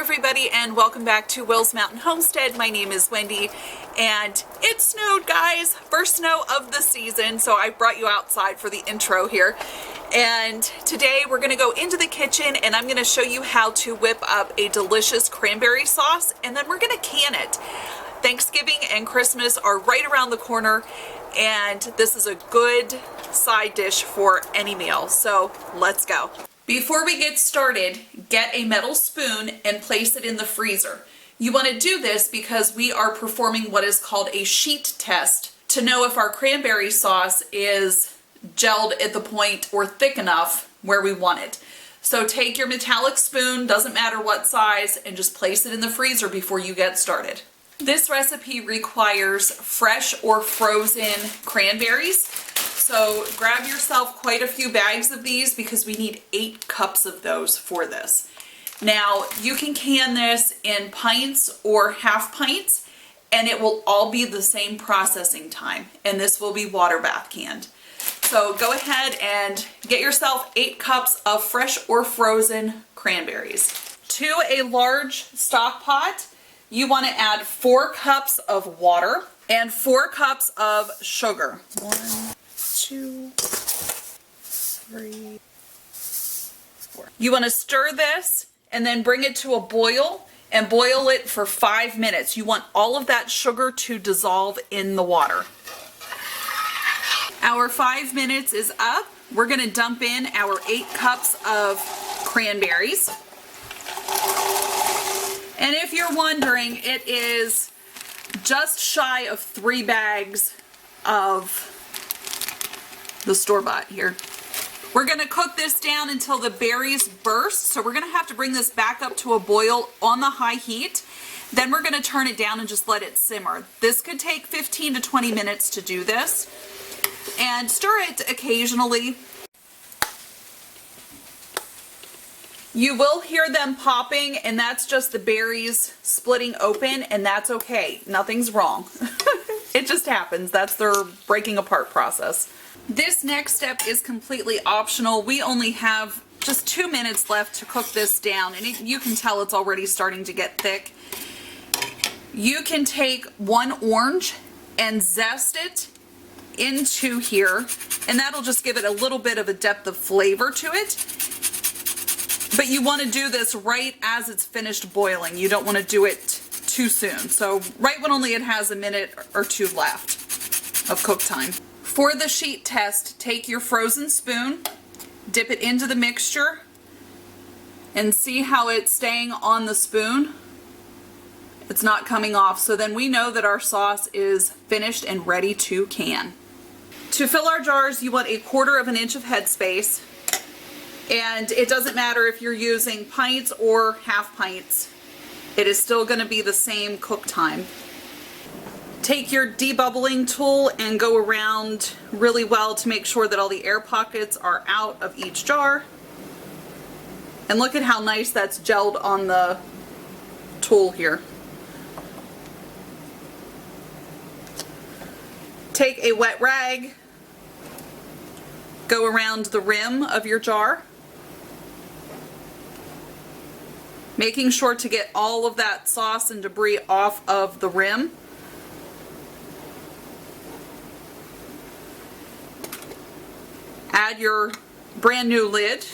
everybody, and welcome back to Will's Mountain Homestead. My name is Wendy, and it snowed, guys. First snow of the season, so I brought you outside for the intro here. And today we're going to go into the kitchen and I'm going to show you how to whip up a delicious cranberry sauce, and then we're going to can it. Thanksgiving and Christmas are right around the corner, and this is a good side dish for any meal. So let's go. Before we get started, get a metal spoon and place it in the freezer. You want to do this because we are performing what is called a sheet test to know if our cranberry sauce is gelled at the point or thick enough where we want it. So take your metallic spoon, doesn't matter what size, and just place it in the freezer before you get started. This recipe requires fresh or frozen cranberries. So grab yourself quite a few bags of these because we need 8 cups of those for this. Now you can can this in pints or half pints and it will all be the same processing time, and this will be water bath canned. So go ahead and get yourself 8 cups of fresh or frozen cranberries. To a large stock pot, you want to add 4 cups of water and 4 cups of sugar. 1, 2, 3, 4. You want to stir this and then bring it to a boil and boil it for 5 minutes. You want all of that sugar to dissolve in the water. Our 5 minutes is up. We're going to dump in our 8 cups of cranberries. And if you're wondering, it is just shy of 3 bags of the store-bought here. We're going to cook this down until the berries burst. So we're going to have to bring this back up to a boil on the high heat. Then we're going to turn it down and just let it simmer. This could take 15 to 20 minutes to do this. And stir it occasionally. You will hear them popping, and that's just the berries splitting open, and that's okay. Nothing's wrong. It just happens. That's their breaking apart process. This next step is completely optional. We only have just 2 minutes left to cook this down, and you can tell it's already starting to get thick. You can take 1 orange and zest it into here, and that'll just give it a little bit of a depth of flavor to it. But you want to do this right as it's finished boiling. You don't want to do it too soon. So right when only it has a minute or 2 left of cook time. For the sheet test, take your frozen spoon, dip it into the mixture, and see how it's staying on the spoon. It's not coming off. So then we know that our sauce is finished and ready to can. To fill our jars, you want 1/4 inch of headspace. And it doesn't matter if you're using pints or half pints. It is still going to be the same cook time. Take your debubbling tool and go around really well to make sure that all the air pockets are out of each jar. And look at how nice that's gelled on the tool here. Take a wet rag, go around the rim of your jar, making sure to get all of that sauce and debris off of the rim. Add your brand new lid,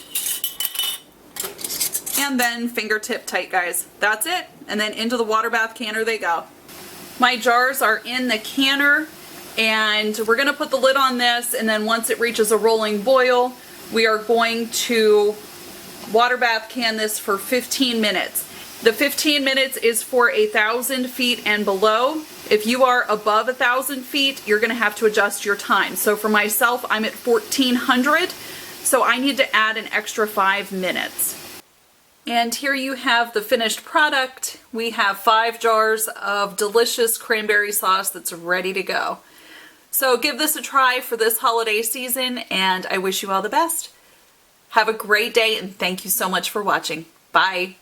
and then fingertip tight, guys. That's it. And then into the water bath canner they go. My jars are in the canner, and we're going to put the lid on this, and then once it reaches a rolling boil, we are going to water bath can this for 15 minutes. The 15 minutes is for 1,000 feet and below. If you are above 1,000 feet, you're going to have to adjust your time. So for myself, I'm at 1,400, so I need to add an extra 5 minutes. And here you have the finished product. We have 5 jars of delicious cranberry sauce that's ready to go. So give this a try for this holiday season, and I wish you all the best. Have a great day, and thank you so much for watching. Bye.